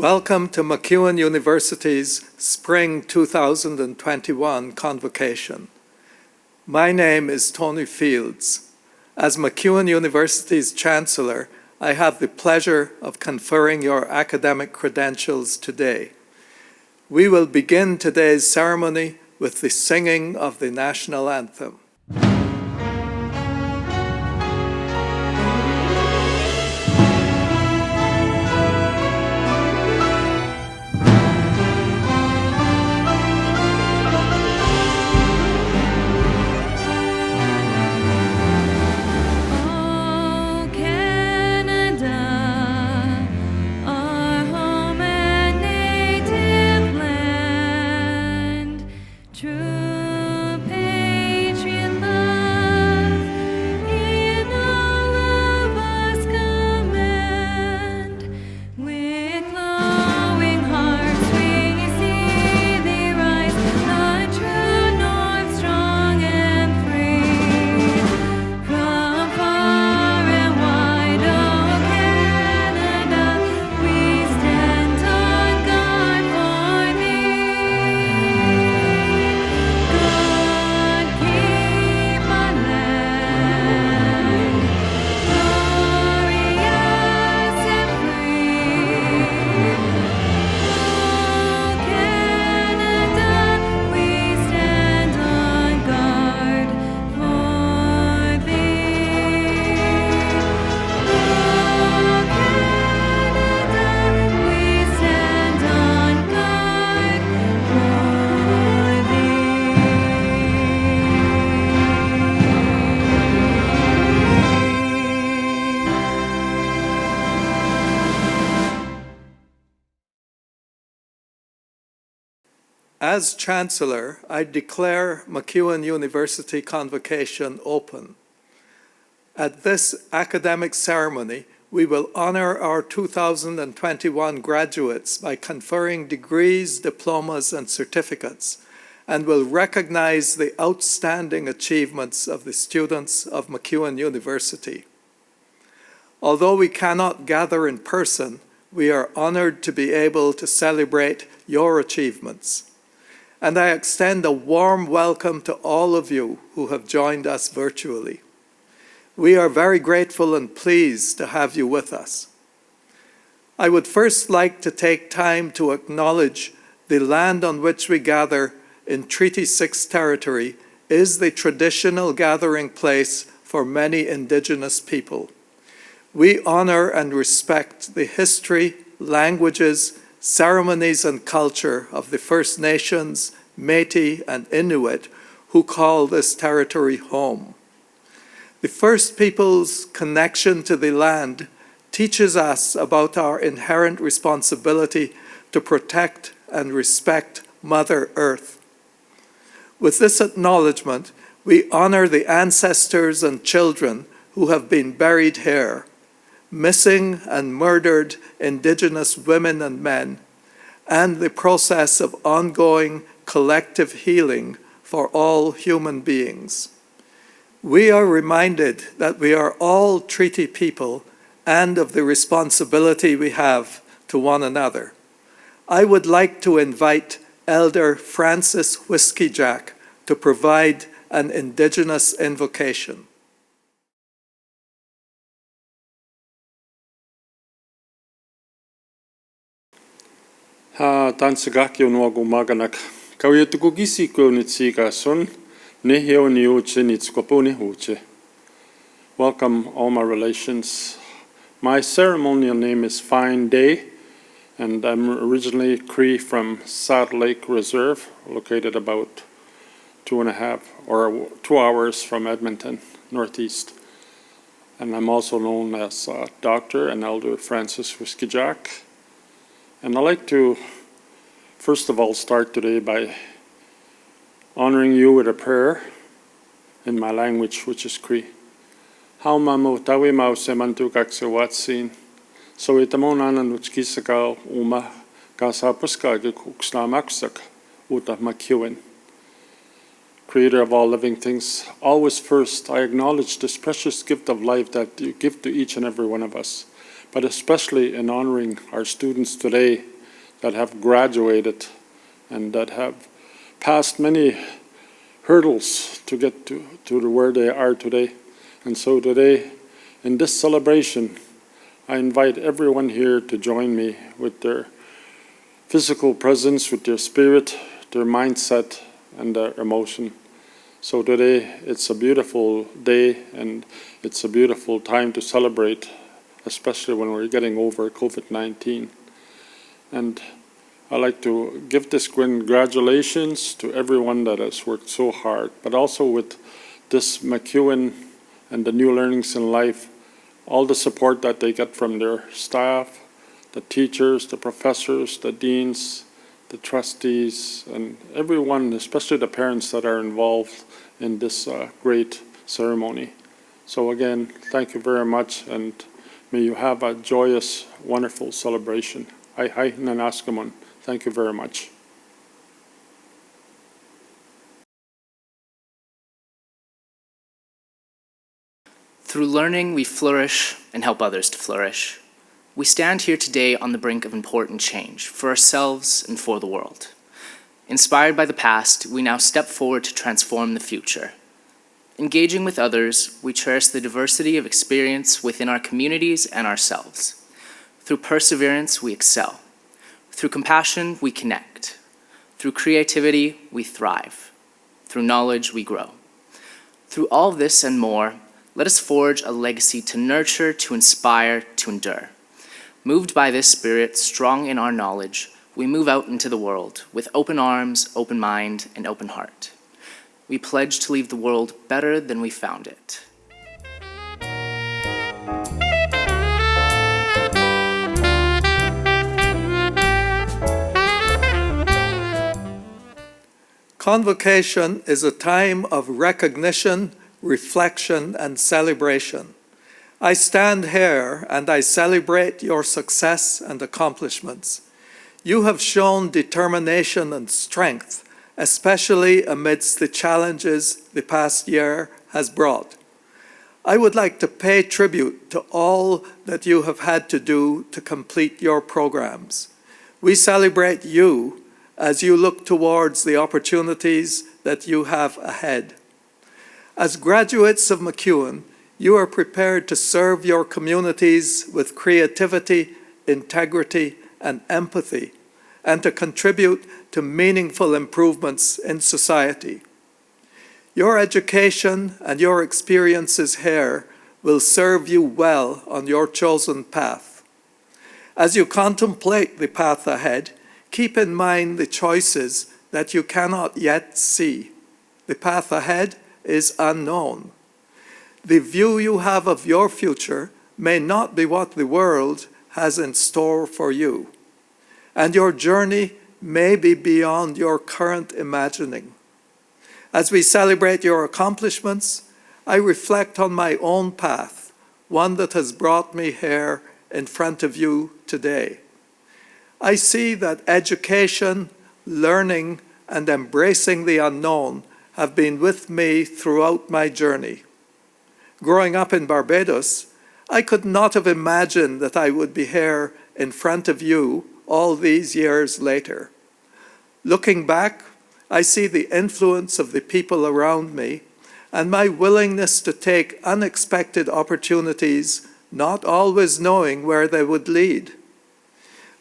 Welcome to MacEwan University's Spring 2021 convocation. My name is Tony Fields. As MacEwan University's Chancellor, I have the pleasure of conferring your academic credentials today. We will begin today's ceremony with the singing of the national anthem. As Chancellor, I declare MacEwan University Convocation open. At this academic ceremony, we will honor our 2021 graduates by conferring degrees, diplomas, and certificates, and will recognize the outstanding achievements of the students of MacEwan University. Although we cannot gather in person, we are honored to be able to celebrate your achievements. And I extend a warm welcome to all of you who have joined us virtually. We are very grateful and pleased to have you with us. I would first like to take time to acknowledge the land on which we gather in Treaty 6 territory is the traditional gathering place for many Indigenous people. We honor and respect the history, languages, ceremonies and culture of the First Nations, Métis and Inuit who call this territory home. The First Peoples' connection to the land teaches us about our inherent responsibility to protect and respect Mother Earth. With this acknowledgement, we honor the ancestors and children who have been buried here, missing and murdered Indigenous women and men, and the process of ongoing collective healing for all human beings. We are reminded that we are all treaty people and of the responsibility we have to one another. I would like to invite Elder Francis Whiskey Jack to provide an Indigenous invocation. Tansagaki onwagu maganak kawyatugugisi ko nitsiga son nehio niuche nitskopone huche. Welcome all my relations. My ceremonial name is Fine Day, and I'm originally Cree from South Lake Reserve, located about 2 hours from Edmonton, northeast. And I'm also known as Dr. and Elder Francis Whiskey Jack. And I'd like to, first of all, start today by honoring you with a prayer in my language, which is Cree. How mamo tawi mau semantu kaksewatsin, so itamon anan uchkisaka uma kasapuska kuksnamaksak uta MacEwan. Creator of all living things, always first, I acknowledge this precious gift of life that you give to each and every one of us, but especially in honoring our students today that have graduated and that have passed many hurdles to get to where they are today. And so today, in this celebration, I invite everyone here to join me with their physical presence, with their spirit, their mindset, and their emotion. So today, it's a beautiful day, and it's a beautiful time to celebrate, especially when we're getting over COVID-19. And I'd like to give this congratulations to everyone that has worked so hard, but also with this MacEwan and the New Learnings in Life, all the support that they get from their staff, the teachers, the professors, the deans, the trustees, and everyone, especially the parents that are involved in this great ceremony. So again, thank you very much, and may you have a joyous, wonderful celebration. Hi, Nanaskamun. Thank you very much. Through learning, we flourish and help others to flourish. We stand here today on the brink of important change for ourselves and for the world. Inspired by the past, we now step forward to transform the future. Engaging with others, we cherish the diversity of experience within our communities and ourselves. Through perseverance, we excel. Through compassion, we connect. Through creativity, we thrive. Through knowledge, we grow. Through all this and more, let us forge a legacy to nurture, to inspire, to endure. Moved by this spirit, strong in our knowledge, we move out into the world with open arms, open mind, and open heart. We pledge to leave the world better than we found it. Convocation is a time of recognition, reflection, and celebration. I stand here and I celebrate your success and accomplishments. You have shown determination and strength, especially amidst the challenges the past year has brought. I would like to pay tribute to all that you have had to do to complete your programs. We celebrate you as you look towards the opportunities that you have ahead. As graduates of MacEwan, you are prepared to serve your communities with creativity, integrity, and empathy, and to contribute to meaningful improvements in society. Your education and your experiences here will serve you well on your chosen path. As you contemplate the path ahead, keep in mind the choices that you cannot yet see. The path ahead is unknown. The view you have of your future may not be what the world has in store for you, and your journey may be beyond your current imagining. As we celebrate your accomplishments, I reflect on my own path, one that has brought me here in front of you today. I see that education, learning, and embracing the unknown have been with me throughout my journey. Growing up in Barbados, I could not have imagined that I would be here in front of you all these years later. Looking back, I see the influence of the people around me and my willingness to take unexpected opportunities, not always knowing where they would lead.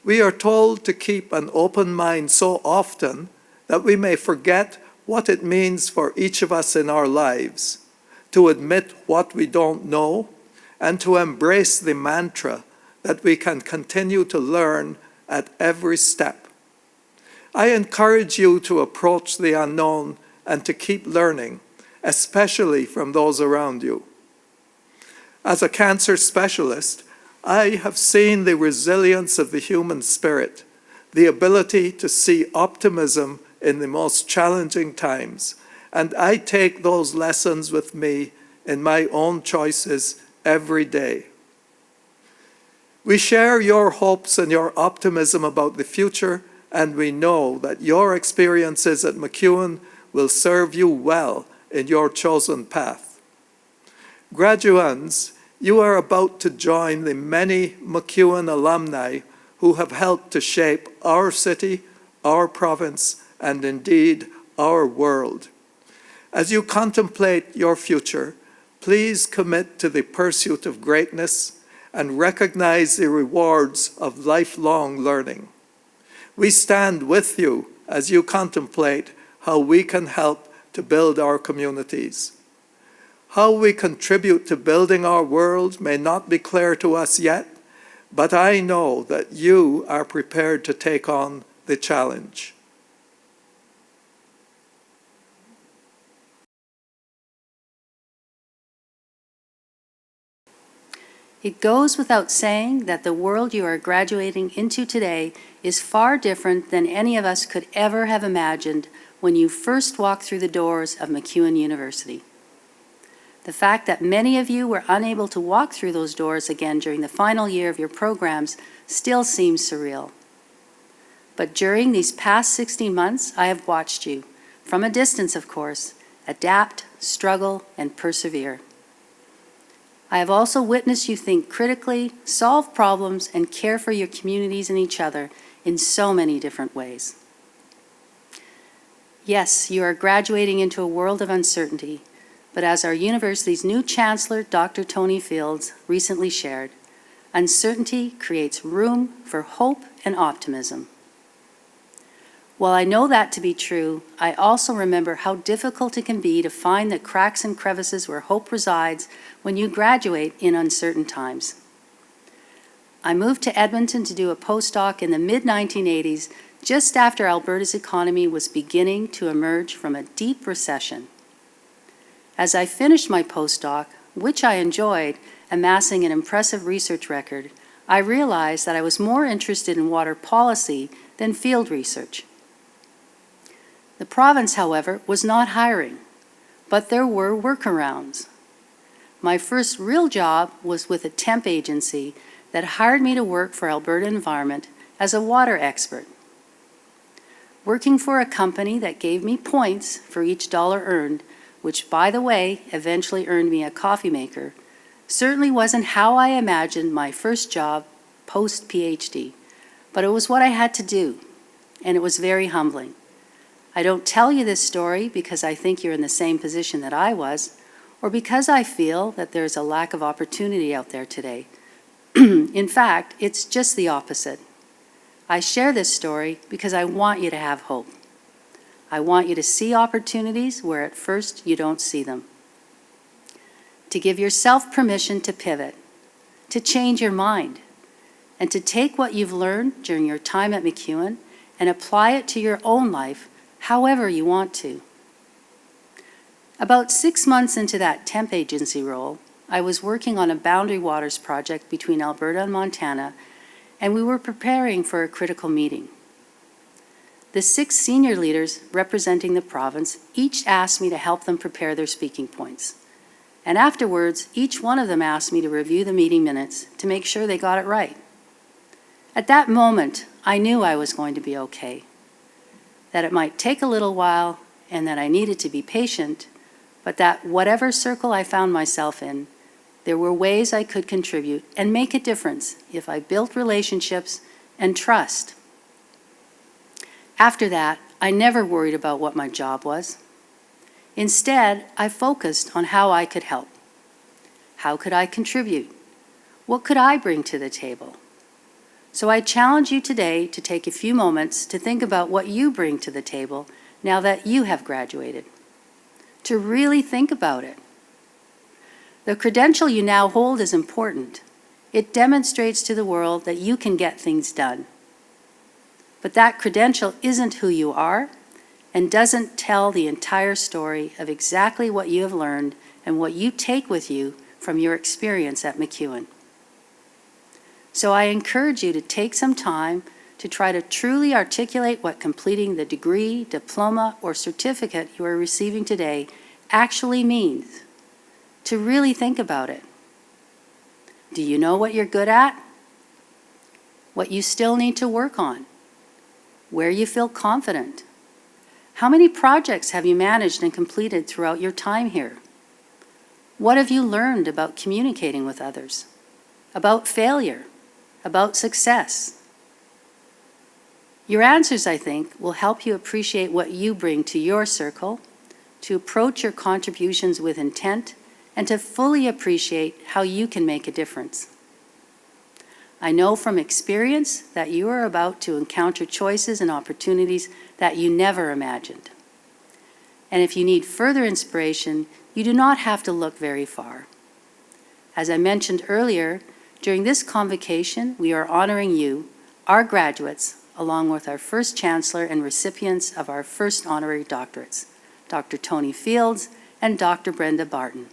We are told to keep an open mind so often that we may forget what it means for each of us in our lives, to admit what we don't know, and to embrace the mantra that we can continue to learn at every step. I encourage you to approach the unknown and to keep learning, especially from those around you. As a cancer specialist, I have seen the resilience of the human spirit, the ability to see optimism in the most challenging times, and I take those lessons with me in my own choices every day. We share your hopes and your optimism about the future, and we know that your experiences at MacEwan will serve you well in your chosen path. Graduands, you are about to join the many MacEwan alumni who have helped to shape our city, our province, and indeed our world. As you contemplate your future, please commit to the pursuit of greatness and recognize the rewards of lifelong learning. We stand with you as you contemplate how we can help to build our communities. How we contribute to building our world may not be clear to us yet, but I know that you are prepared to take on the challenge. It goes without saying that the world you are graduating into today is far different than any of us could ever have imagined when you first walked through the doors of MacEwan University. The fact that many of you were unable to walk through those doors again during the final year of your programs still seems surreal. But during these past 16 months, I have watched you, from a distance of course, adapt, struggle, and persevere. I have also witnessed you think critically, solve problems, and care for your communities and each other in so many different ways. Yes, you are graduating into a world of uncertainty, but as our university's new Chancellor, Dr. Tony Fields, recently shared, uncertainty creates room for hope and optimism. While I know that to be true, I also remember how difficult it can be to find the cracks and crevices where hope resides when you graduate in uncertain times. I moved to Edmonton to do a postdoc in the mid-1980s, just after Alberta's economy was beginning to emerge from a deep recession. As I finished my postdoc, which I enjoyed, amassing an impressive research record, I realized that I was more interested in water policy than field research. The province, however, was not hiring, but there were workarounds. My first real job was with a temp agency that hired me to work for Alberta Environment as a water expert. Working for a company that gave me points for each dollar earned, which, by the way, eventually earned me a coffee maker, certainly wasn't how I imagined my first job post-PhD, but it was what I had to do, and it was very humbling. I don't tell you this story because I think you're in the same position that I was, or because I feel that there's a lack of opportunity out there today. In fact, it's just the opposite. I share this story because I want you to have hope. I want you to see opportunities where at first you don't see them. To give yourself permission to pivot, to change your mind, and to take what you've learned during your time at MacEwan and apply it to your own life however you want to. About 6 months into that temp agency role, I was working on a boundary waters project between Alberta and Montana, and we were preparing for a critical meeting. The 6 senior leaders representing the province each asked me to help them prepare their speaking points. And afterwards, each one of them asked me to review the meeting minutes to make sure they got it right. At that moment, I knew I was going to be okay, that it might take a little while and that I needed to be patient, but that whatever circle I found myself in, there were ways I could contribute and make a difference if I built relationships and trust. After that, I never worried about what my job was. Instead, I focused on how I could help. How could I contribute? What could I bring to the table? So I challenge you today to take a few moments to think about what you bring to the table now that you have graduated. To really think about it. The credential you now hold is important. It demonstrates to the world that you can get things done. But that credential isn't who you are and doesn't tell the entire story of exactly what you have learned and what you take with you from your experience at MacEwan. So I encourage you to take some time to try to truly articulate what completing the degree, diploma, or certificate you are receiving today actually means. To really think about it. Do you know what you're good at? What you still need to work on? Where you feel confident? How many projects have you managed and completed throughout your time here? What have you learned about communicating with others? About failure? About success? Your answers, I think, will help you appreciate what you bring to your circle, to approach your contributions with intent, and to fully appreciate how you can make a difference. I know from experience that you are about to encounter choices and opportunities that you never imagined. And if you need further inspiration, you do not have to look very far. As I mentioned earlier, during this convocation, we are honoring you, our graduates, along with our first chancellor and recipients of our first honorary doctorates, Dr. Tony Fields and Dr. Brenda Barton.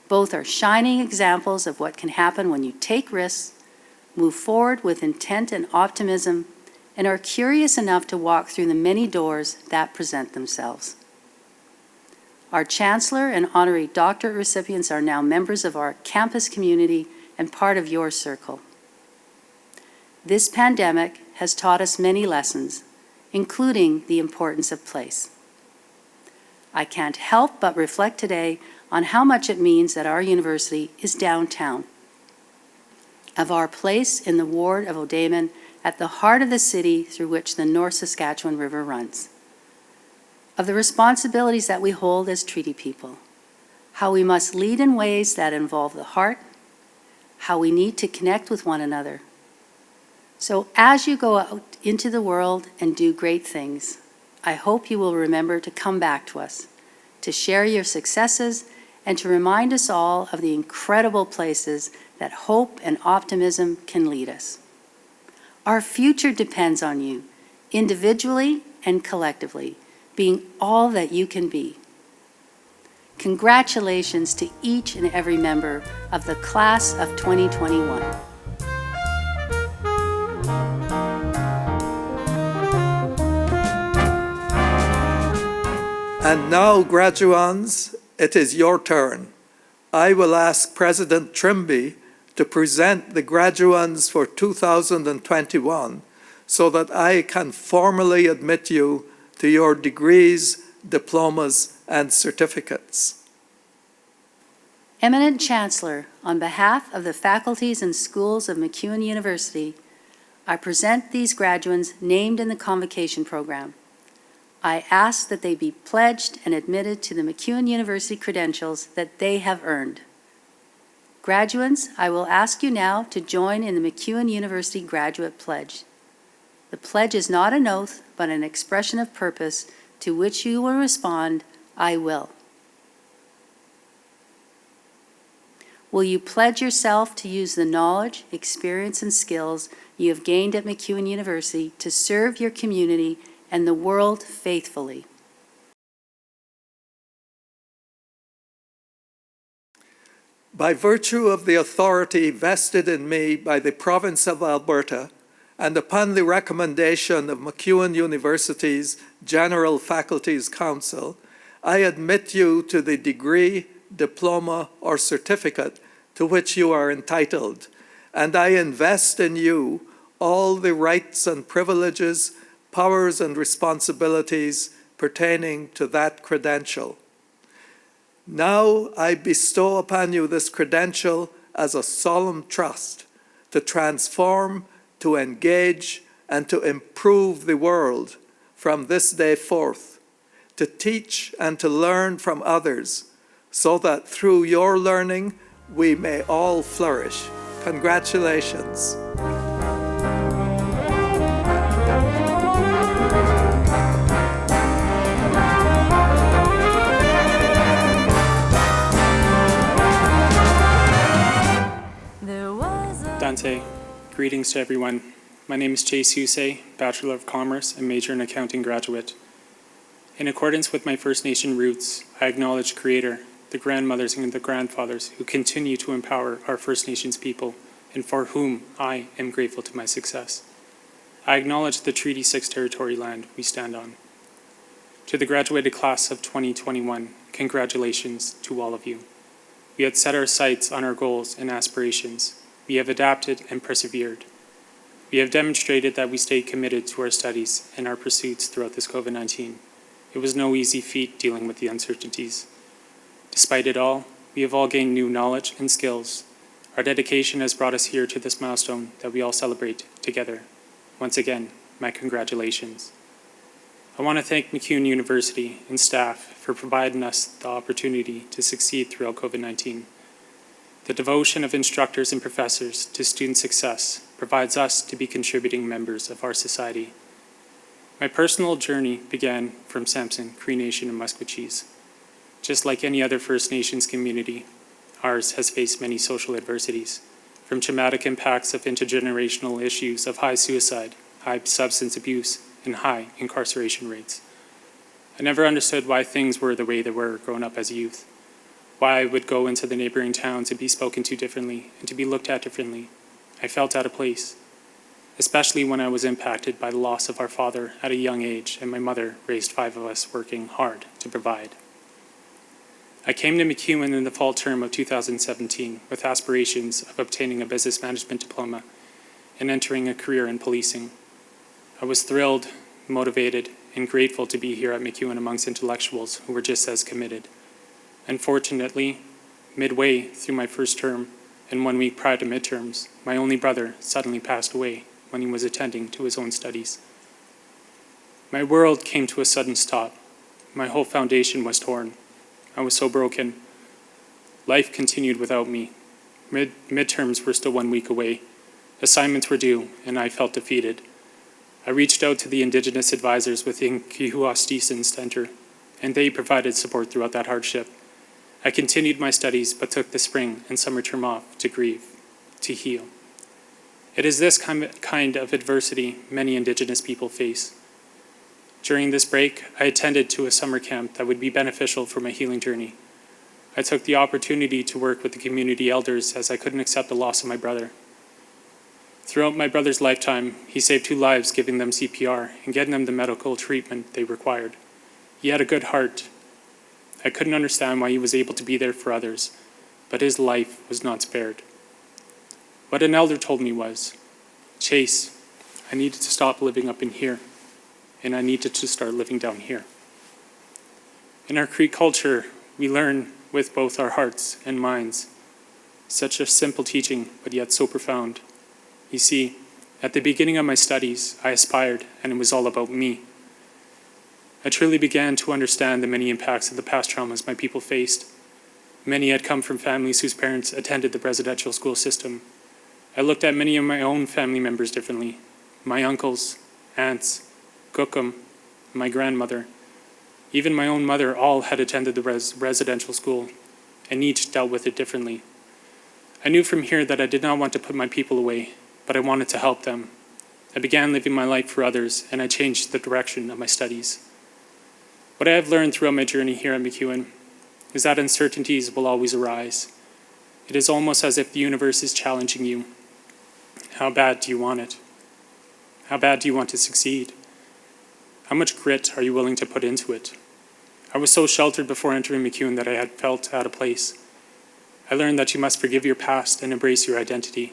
Both are shining examples of what can happen when you take risks, move forward with intent and optimism, and are curious enough to walk through the many doors that present themselves. Our chancellor and honorary doctorate recipients are now members of our campus community and part of your circle. This pandemic has taught us many lessons, including the importance of place. I can't help but reflect today on how much it means that our university is downtown, of our place in the ward of O'Daymon at the heart of the city through which the North Saskatchewan River runs, of the responsibilities that we hold as treaty people, how we must lead in ways that involve the heart, how we need to connect with one another. So as you go out into the world and do great things, I hope you will remember to come back to us, to share your successes, and to remind us all of the incredible places that hope and optimism can lead us. Our future depends on you, individually and collectively, being all that you can be. Congratulations to each and every member of the class of 2021. And now, graduands, it is your turn. I will ask President Trimby to present the graduands for 2021 so that I can formally admit you to your degrees, diplomas, and certificates. Eminent Chancellor, on behalf of the faculties and schools of MacEwan University, I present these graduands named in the convocation program. I ask that they be pledged and admitted to the MacEwan University credentials that they have earned. Graduands, I will ask you now to join in the MacEwan University Graduate Pledge. The pledge is not an oath, but an expression of purpose to which you will respond, I will. Will you pledge yourself to use the knowledge, experience, and skills you have gained at MacEwan University to serve your community and the world faithfully? By virtue of the authority vested in me by the province of Alberta, and upon the recommendation of MacEwan University's General Faculties Council, I admit you to the degree, diploma, or certificate to which you are entitled, and I invest in you all the rights and privileges, powers and responsibilities pertaining to that credential. Now I bestow upon you this credential as a solemn trust to transform, to engage, and to improve the world from this day forth, to teach and to learn from others, so that through your learning we may all flourish. Congratulations. Dante, greetings to everyone. My name is Chase Husey, Bachelor of Commerce and major in accounting graduate. In accordance with my First Nation roots, I acknowledge Creator, the grandmothers and the grandfathers who continue to empower our First Nations people and for whom I am grateful to my success. I acknowledge the Treaty 6 territory land we stand on. To the graduated class of 2021, congratulations to all of you. We had set our sights on our goals and aspirations. We have adapted and persevered. We have demonstrated that we stayed committed to our studies and our pursuits throughout this COVID-19. It was no easy feat dealing with the uncertainties. Despite it all, we have all gained new knowledge and skills. Our dedication has brought us here to this milestone that we all celebrate together. Once again, my congratulations. I want to thank MacEwan University and staff for providing us the opportunity to succeed throughout COVID-19. The devotion of instructors and professors to student success provides us to be contributing members of our society. My personal journey began from Sampson, Cree Nation, and Musqueam. Just like any other First Nations community, ours has faced many social adversities, from traumatic impacts of intergenerational issues of high suicide, high substance abuse, and high incarceration rates. I never understood why things were the way they were growing up as a youth, why I would go into the neighboring towns and be spoken to differently and to be looked at differently. I felt out of place, especially when I was impacted by the loss of our father at a young age and my mother raised 5 of us working hard to provide. I came to MacEwan in the fall term of 2017 with aspirations of obtaining a business management diploma and entering a career in policing. I was thrilled, motivated, and grateful to be here at MacEwan amongst intellectuals who were just as committed. Unfortunately, midway through my first term and 1 week prior to midterms, my only brother suddenly passed away when he was attending to his own studies. My world came to a sudden stop. My whole foundation was torn. I was so broken. Life continued without me. Midterms were still 1 week away. Assignments were due, and I felt defeated. I reached out to the Indigenous advisors within Kihuastistan Center, and they provided support throughout that hardship. I continued my studies, but took the spring and summer term off to grieve, to heal. It is this kind of adversity many Indigenous people face. During this break, I attended to a summer camp that would be beneficial for my healing journey. I took the opportunity to work with the community elders as I couldn't accept the loss of my brother. Throughout my brother's lifetime, he saved 2 lives giving them CPR and getting them the medical treatment they required. He had a good heart. I couldn't understand why he was able to be there for others, but his life was not spared. What an elder told me was, Chase, I needed to stop living up in here, and I needed to start living down here. In our Cree culture, we learn with both our hearts and minds. Such a simple teaching, but yet so profound. You see, at the beginning of my studies, I aspired, and it was all about me. I truly began to understand the many impacts of the past traumas my people faced. Many had come from families whose parents attended the residential school system. I looked at many of my own family members differently. My uncles, aunts, Gookum, my grandmother, even my own mother all had attended the residential school, and each dealt with it differently. I knew from here that I did not want to put my people away, but I wanted to help them. I began living my life for others, and I changed the direction of my studies. What I have learned throughout my journey here at MacEwan is that uncertainties will always arise. It is almost as if the universe is challenging you. How bad do you want it? How bad do you want to succeed? How much grit are you willing to put into it? I was so sheltered before entering MacEwan that I had felt out of place. I learned that you must forgive your past and embrace your identity.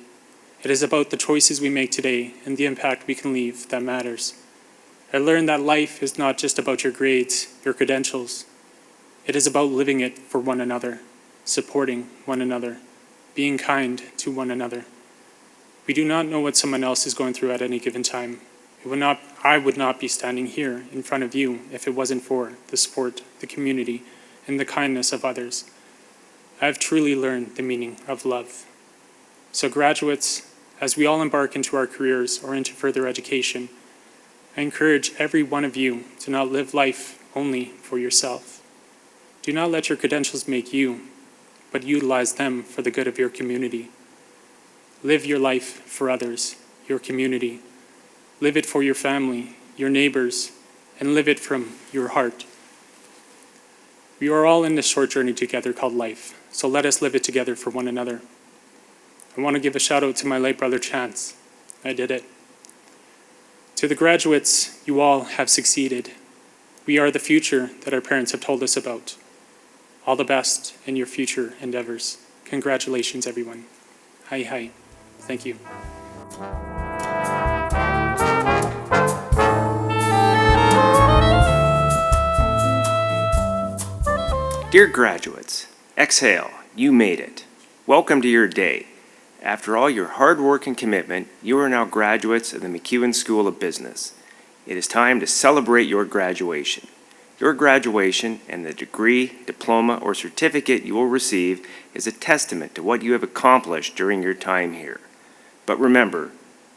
It is about the choices we make today and the impact we can leave that matters. I learned that life is not just about your grades, your credentials. It is about living it for one another, supporting one another, being kind to one another. We do not know what someone else is going through at any given time. I would not be standing here in front of you if it wasn't for the support, the community, and the kindness of others. I have truly learned the meaning of love. So graduates, as we all embark into our careers or into further education, I encourage every one of you to not live life only for yourself. Do not let your credentials make you, but utilize them for the good of your community. Live your life for others, your community. Live it for your family, your neighbors, and live it from your heart. We are all in this short journey together called life, so let us live it together for one another. I want to give a shout out to my late brother Chance. I did it. To the graduates, you all have succeeded. We are the future that our parents have told us about. All the best in your future endeavors. Congratulations, everyone. Hi, hi. Thank you. Dear graduates, exhale, you made it. Welcome to your day. After all your hard work and commitment, you are now graduates of the MacEwan School of Business. It is time to celebrate your graduation. Your graduation and the degree, diploma, or certificate you will receive is a testament to what you have accomplished during your time here. But remember,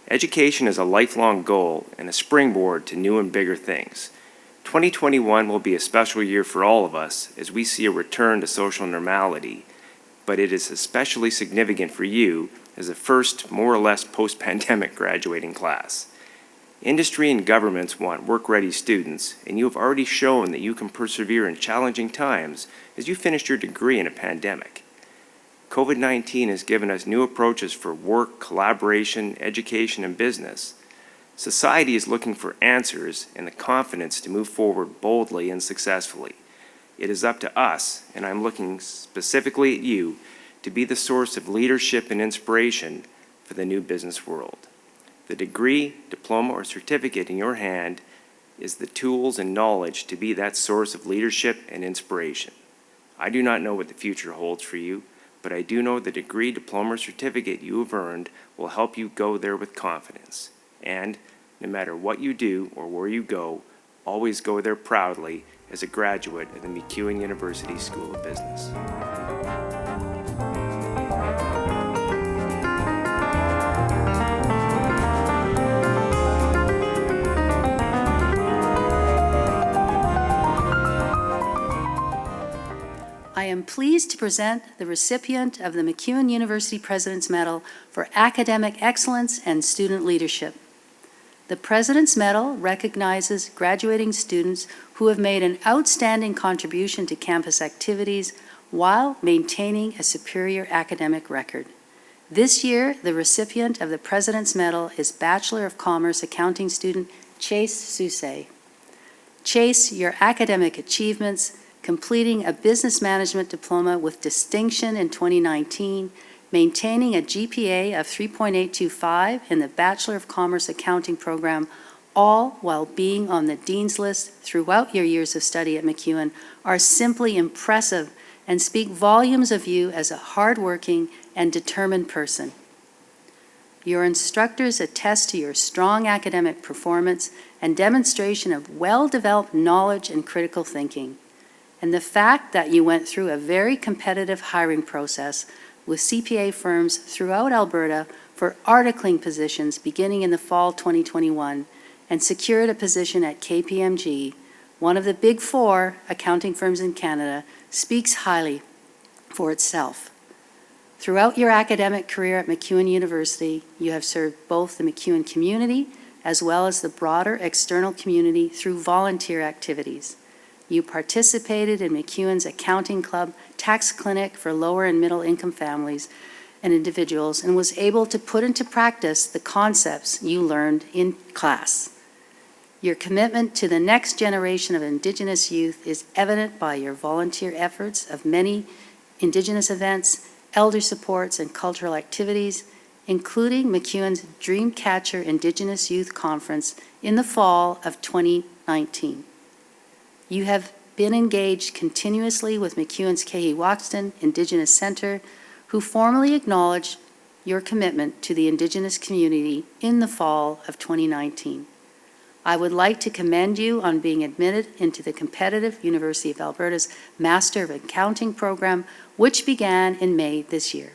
education is a lifelong goal and a springboard to new and bigger things. 2021 will be a special year for all of us as we see a return to social normality, but it is especially significant for you as the first more or less post-pandemic graduating class. Industry and governments want work-ready students, and you have already shown that you can persevere in challenging times as you finished your degree in a pandemic. COVID-19 has given us new approaches for work, collaboration, education, and business. Society is looking for answers and the confidence to move forward boldly and successfully. It is up to us, and I'm looking specifically at you, to be the source of leadership and inspiration for the new business world. The degree, diploma, or certificate in your hand is the tools and knowledge to be that source of leadership and inspiration. I do not know what the future holds for you, but I do know the degree, diploma, or certificate you have earned will help you go there with confidence. And no matter what you do or where you go, always go there proudly as a graduate of the MacEwan University School of Business. I am pleased to present the recipient of the MacEwan University President's Medal for Academic Excellence and Student Leadership. The President's Medal recognizes graduating students who have made an outstanding contribution to campus activities while maintaining a superior academic record. This year, the recipient of the President's Medal is Bachelor of Commerce accounting student Chase Sousay. Chase, your academic achievements, completing a business management diploma with distinction in 2019, maintaining a GPA of 3.825 in the Bachelor of Commerce accounting program, all while being on the Dean's List throughout your years of study at MacEwan, are simply impressive and speak volumes of you as a hardworking and determined person. Your instructors attest to your strong academic performance and demonstration of well-developed knowledge and critical thinking. And the fact that you went through a very competitive hiring process with CPA firms throughout Alberta for articling positions beginning in the fall 2021 and secured a position at KPMG, one of the big four accounting firms in Canada, speaks highly for itself. Throughout your academic career at MacEwan University, you have served both the MacEwan community as well as the broader external community through volunteer activities. You participated in MacEwan's Accounting Club tax clinic for lower and middle income families and individuals and was able to put into practice the concepts you learned in class. Your commitment to the next generation of Indigenous youth is evident by your volunteer efforts of many Indigenous events, elder supports, and cultural activities, including MacEwan's Dreamcatcher Indigenous Youth Conference in the fall of 2019. You have been engaged continuously with MacEwan's Keewaxton Indigenous Centre, who formally acknowledged your commitment to the Indigenous community in the fall of 2019. I would like to commend you on being admitted into the competitive University of Alberta's Master of Accounting program, which began in May this year.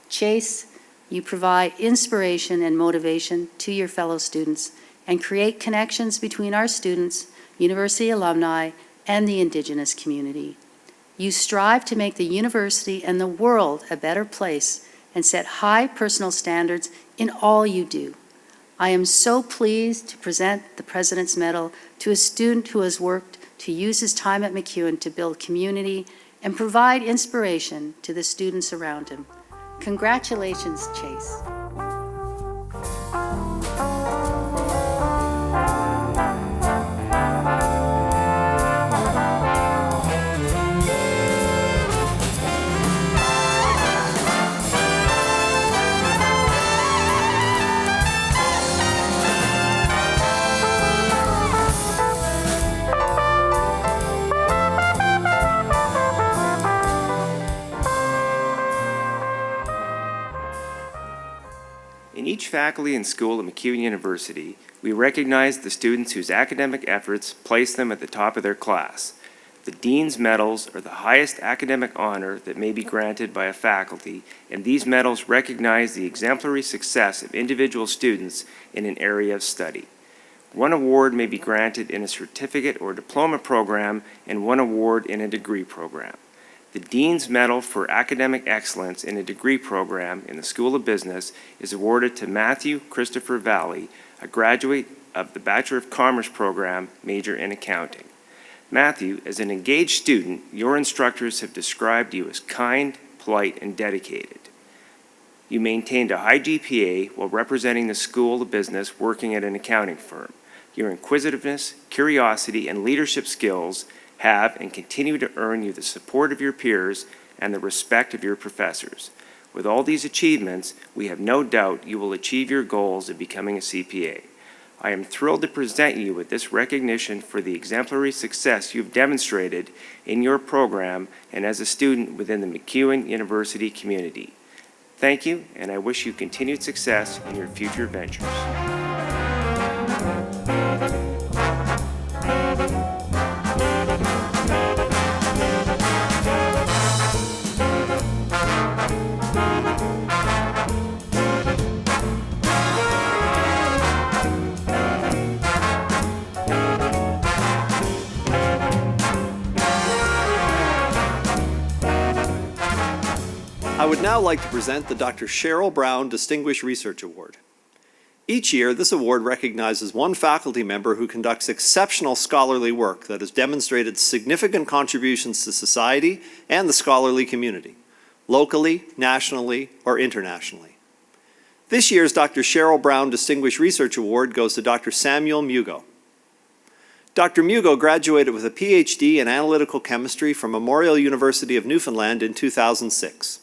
Chase, you provide inspiration and motivation to your fellow students and create connections between our students, university alumni, and the Indigenous community. You strive to make the university and the world a better place and set high personal standards in all you do. I am so pleased to present the President's Medal to a student who has worked to use his time at MacEwan to build community and provide inspiration to the students around him. Congratulations, Chase. In each faculty and school at MacEwan University, we recognize the students whose academic efforts place them at the top of their class. The Dean's Medals are the highest academic honor that may be granted by a faculty, and these medals recognize the exemplary success of individual students in an area of study. One award may be granted in a certificate or diploma program, and one award in a degree program. The Dean's Medal for Academic Excellence in a degree program in the School of Business is awarded to Matthew Christopher Valley, a graduate of the Bachelor of Commerce program, major in accounting. Matthew, as an engaged student, your instructors have described you as kind, polite, and dedicated. You maintained a high GPA while representing the School of Business working at an accounting firm. Your inquisitiveness, curiosity, and leadership skills have and continue to earn you the support of your peers and the respect of your professors. With all these achievements, we have no doubt you will achieve your goals of becoming a CPA. I am thrilled to present you with this recognition for the exemplary success you've demonstrated in your program and as a student within the MacEwan University community. Thank you, and I wish you continued success in your future ventures. I would now like to present the Dr. Cheryl Brown Distinguished Research Award. Each year, this award recognizes one faculty member who conducts exceptional scholarly work that has demonstrated significant contributions to society and the scholarly community, locally, nationally, or internationally. This year's Dr. Cheryl Brown Distinguished Research Award goes to Dr. Samuel Mugo. Dr. Mugo graduated with a PhD in analytical chemistry from Memorial University of Newfoundland in 2006.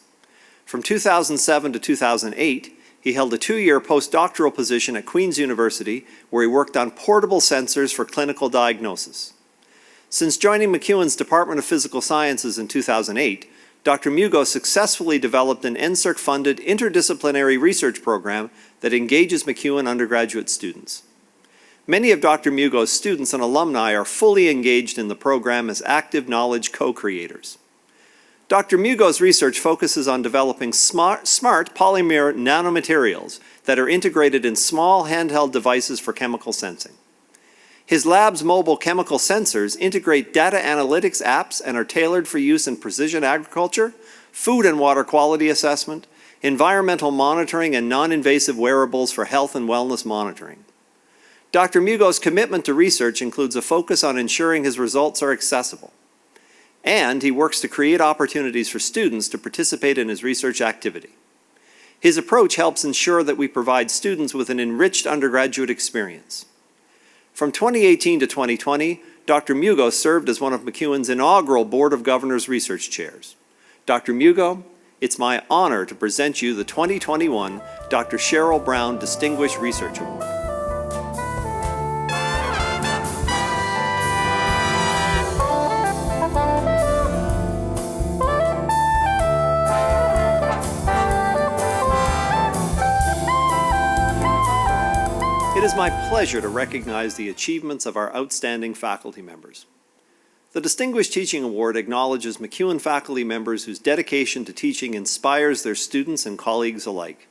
From 2007 to 2008, he held a 2-year postdoctoral position at Queen's University, where he worked on portable sensors for clinical diagnosis. Since joining MacEwan's Department of Physical Sciences in 2008, Dr. Mugo successfully developed an NSERC-funded interdisciplinary research program that engages MacEwan undergraduate students. Many of Dr. Mugo's students and alumni are fully engaged in the program as active knowledge co-creators. Dr. Mugo's research focuses on developing smart polymer nanomaterials that are integrated in small handheld devices for chemical sensing. His lab's mobile chemical sensors integrate data analytics apps and are tailored for use in precision agriculture, food and water quality assessment, environmental monitoring, and non-invasive wearables for health and wellness monitoring. Dr. Mugo's commitment to research includes a focus on ensuring his results are accessible. And he works to create opportunities for students to participate in his research activity. His approach helps ensure that we provide students with an enriched undergraduate experience. From 2018 to 2020, Dr. Mugo served as one of MacEwan's inaugural Board of Governors research chairs. Dr. Mugo, it's my honor to present you the 2021 Dr. Cheryl Brown Distinguished Research Award. It is my pleasure to recognize the achievements of our outstanding faculty members. The Distinguished Teaching Award acknowledges MacEwan faculty members whose dedication to teaching inspires their students and colleagues alike.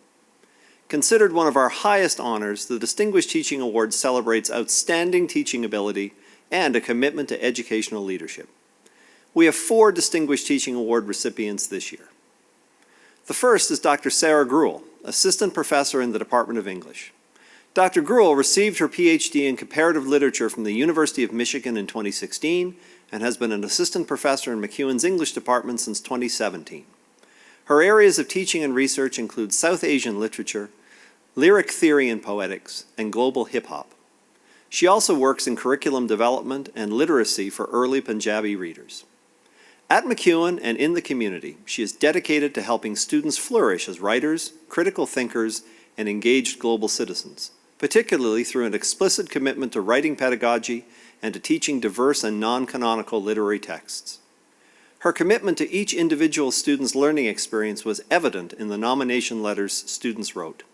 Considered one of our highest honors, the Distinguished Teaching Award celebrates outstanding teaching ability and a commitment to educational leadership. We have 4 Distinguished Teaching Award recipients this year. The first is Dr. Sarah Gruel, Assistant Professor in the Department of English. Dr. Gruel received her PhD in Comparative Literature from the University of Michigan in 2016 and has been an assistant professor in MacEwan's English department since 2017. Her areas of teaching and research include South Asian literature, lyric theory and poetics, and global hip-hop. She also works in curriculum development and literacy for early Punjabi readers. At MacEwan and in the community, she is dedicated to helping students flourish as writers, critical thinkers, and engaged global citizens, particularly through an explicit commitment to writing pedagogy and to teaching diverse and non-canonical literary texts. Her commitment to each individual student's learning experience was evident in the nomination letters students wrote.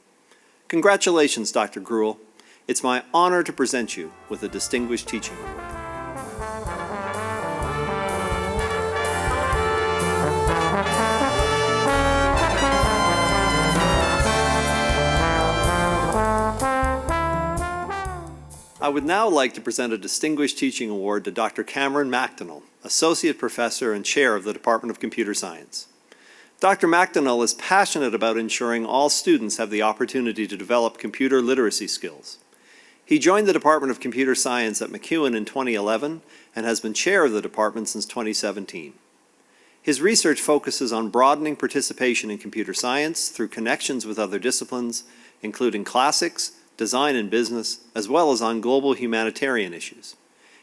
Congratulations, Dr. Gruel. It's my honor to present you with the Distinguished Teaching Award. I would now like to present a Distinguished Teaching Award to Dr. Cameron McDonnell, Associate Professor and Chair of the Department of Computer Science. Dr. McDonnell is passionate about ensuring all students have the opportunity to develop computer literacy skills. He joined the Department of Computer Science at MacEwan in 2011 and has been chair of the department since 2017. His research focuses on broadening participation in computer science through connections with other disciplines, including classics, design and business, as well as on global humanitarian issues.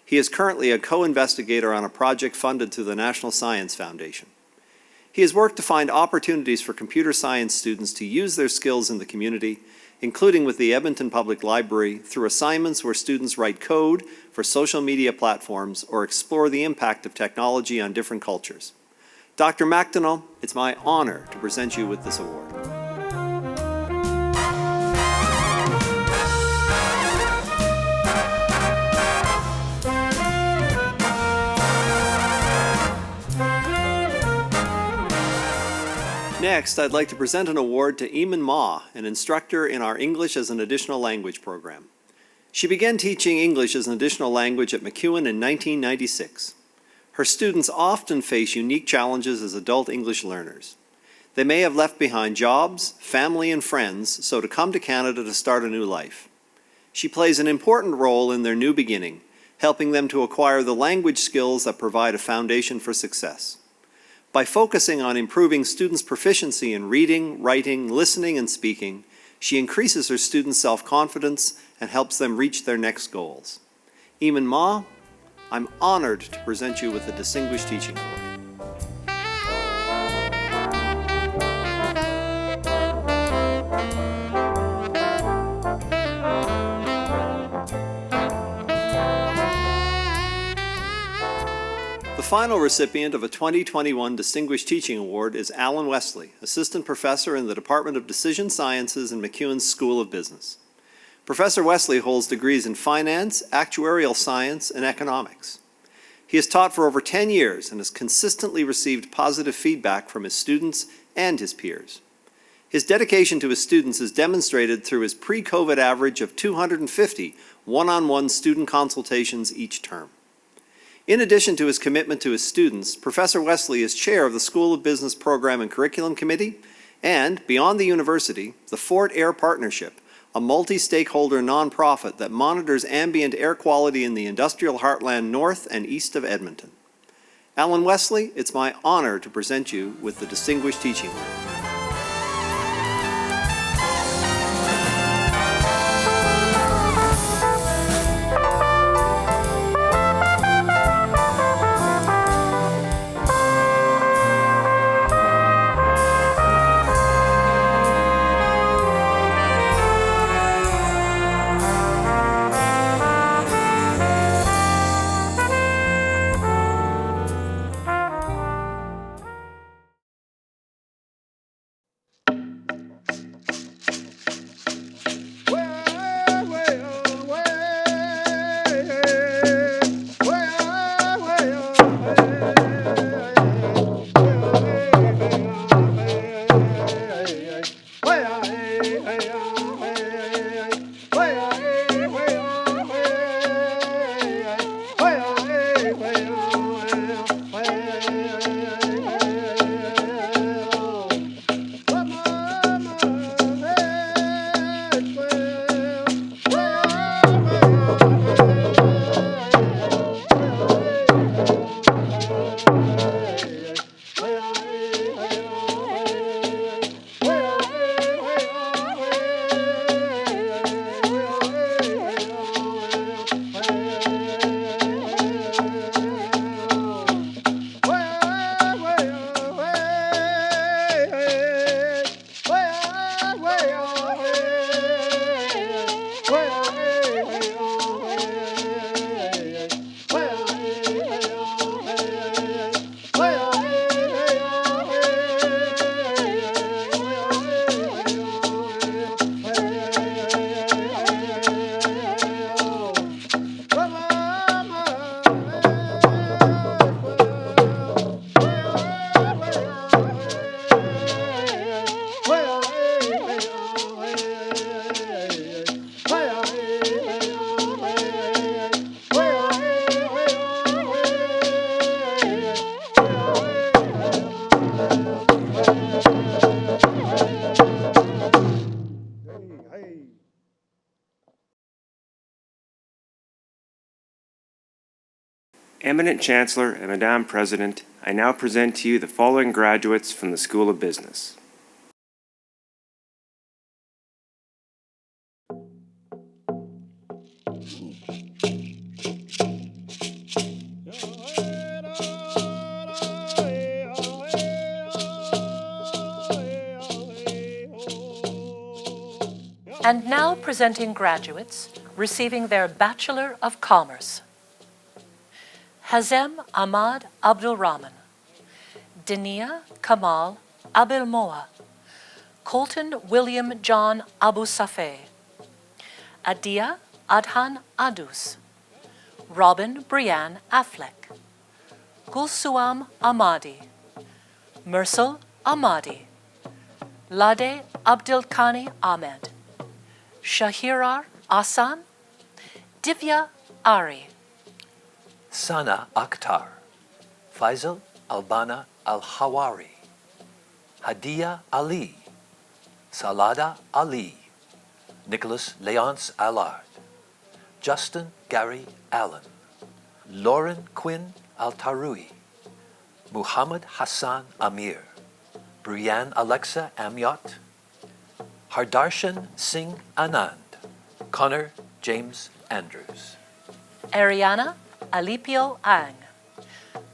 He is currently a co-investigator on a project funded through the National Science Foundation. He has worked to find opportunities for computer science students to use their skills in the community, including with the Edmonton Public Library through assignments where students write code for social media platforms or explore the impact of technology on different cultures. Dr. McDonnell, it's my honor to present you with this award. Next, I'd like to present an award to Eamon Ma, an instructor in our English as an Additional Language program. She began teaching English as an additional language at MacEwan in 1996. Her students often face unique challenges as adult English learners. They may have left behind jobs, family, and friends, so to come to Canada to start a new life. She plays an important role in their new beginning, helping them to acquire the language skills that provide a foundation for success. By focusing on improving students' proficiency in reading, writing, listening, and speaking, she increases her students' self-confidence and helps them reach their next goals. Eamon Ma, I'm honored to present you with the Distinguished Teaching Award. The final recipient of a 2021 Distinguished Teaching Award is Alan Wesley, Assistant Professor in the Department of Decision Sciences in MacEwan's School of Business. Professor Wesley holds degrees in finance, actuarial science, and economics. He has taught for over 10 years and has consistently received positive feedback from his students and his peers. His dedication to his students is demonstrated through his pre-COVID average of 250 one-on-one student consultations each term. In addition to his commitment to his students, Professor Wesley is chair of the School of Business Program and Curriculum Committee and, beyond the university, the Fort Air Partnership, a multi-stakeholder nonprofit that monitors ambient air quality in the industrial heartland north and east of Edmonton. Alan Wesley, it's my honor to present you with the Distinguished Teaching Award. Eminent Chancellor and Madame President, I now present to you the following graduates from the School of Business. And now presenting graduates receiving their Bachelor of Commerce. Hazem Ahmad Abdul Rahman, Dania Kamal Abil Moa, Colton William John Abu Safeh, Adia Adhan Adus, Robin Brianne Affleck, Gulsuam Ahmadi, Mursal Ahmadi, Lade Abdilkani Ahmed, Shahirar Asan, Divya Ari, Sana Akhtar, Faisal Albana Al-Hawari, Hadiya Ali, Salada Ali, Nicholas Leonce Allard, Justin Gary Allen, Lauren Quinn Al-Tarui, Muhammad Hassan Amir, Brianne Alexa Amyot, Hardarshan Singh Anand, Connor James Andrews, Ariana Alipio Ang,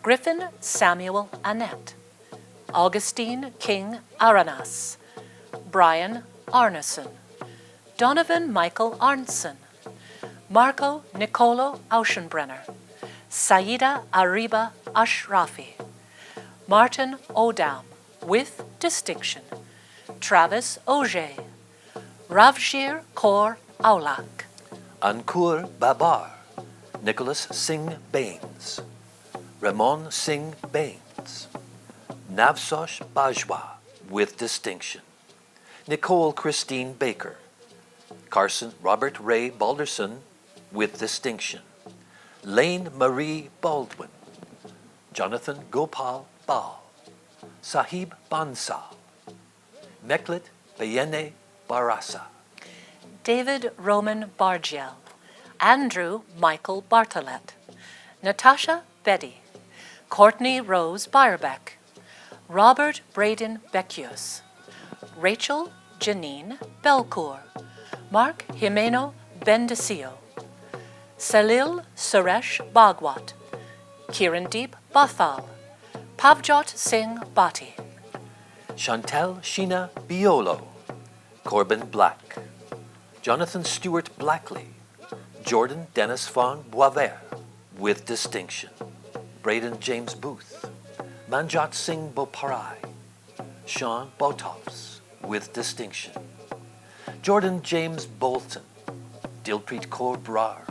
Griffin Samuel Annette, Augustine King Aranas, Brian Arneson, Donovan Michael Arnson, Marco Nicolo Auschenbrenner, Saida Ariba Ashrafi, Martin Odam, with distinction, Travis Auger, Ravjir Kaur Aulak, Ankur Babar, Nicholas Singh Baines, Ramon Singh Baines, Navsosh Bajwa, with distinction, Nicole Christine Baker, Carson Robert Ray Balderson, with distinction, Lane Marie Baldwin, Jonathan Gopal Bal, Sahib Bansal, Meklit Bayene Barasa, David Roman Bargiel, Andrew Michael Bartolet, Natasha Betty, Courtney Rose Beyerbeck, Robert Braden Becchius, Rachel Janine Belcour, Mark Jimeno Bendecillo, Salil Suresh Bhagwat, Kirandeep Bathal, Pavjot Singh Bhatti, Chantel Sheena Biolo, Corbin Black, Jonathan Stewart Blackley, Jordan Dennis Von Boisvert, with distinction, Braden James Booth, Manjot Singh Boparai, Sean Botofs, with distinction, Jordan James Bolton, Dilpreet Kaur Brar,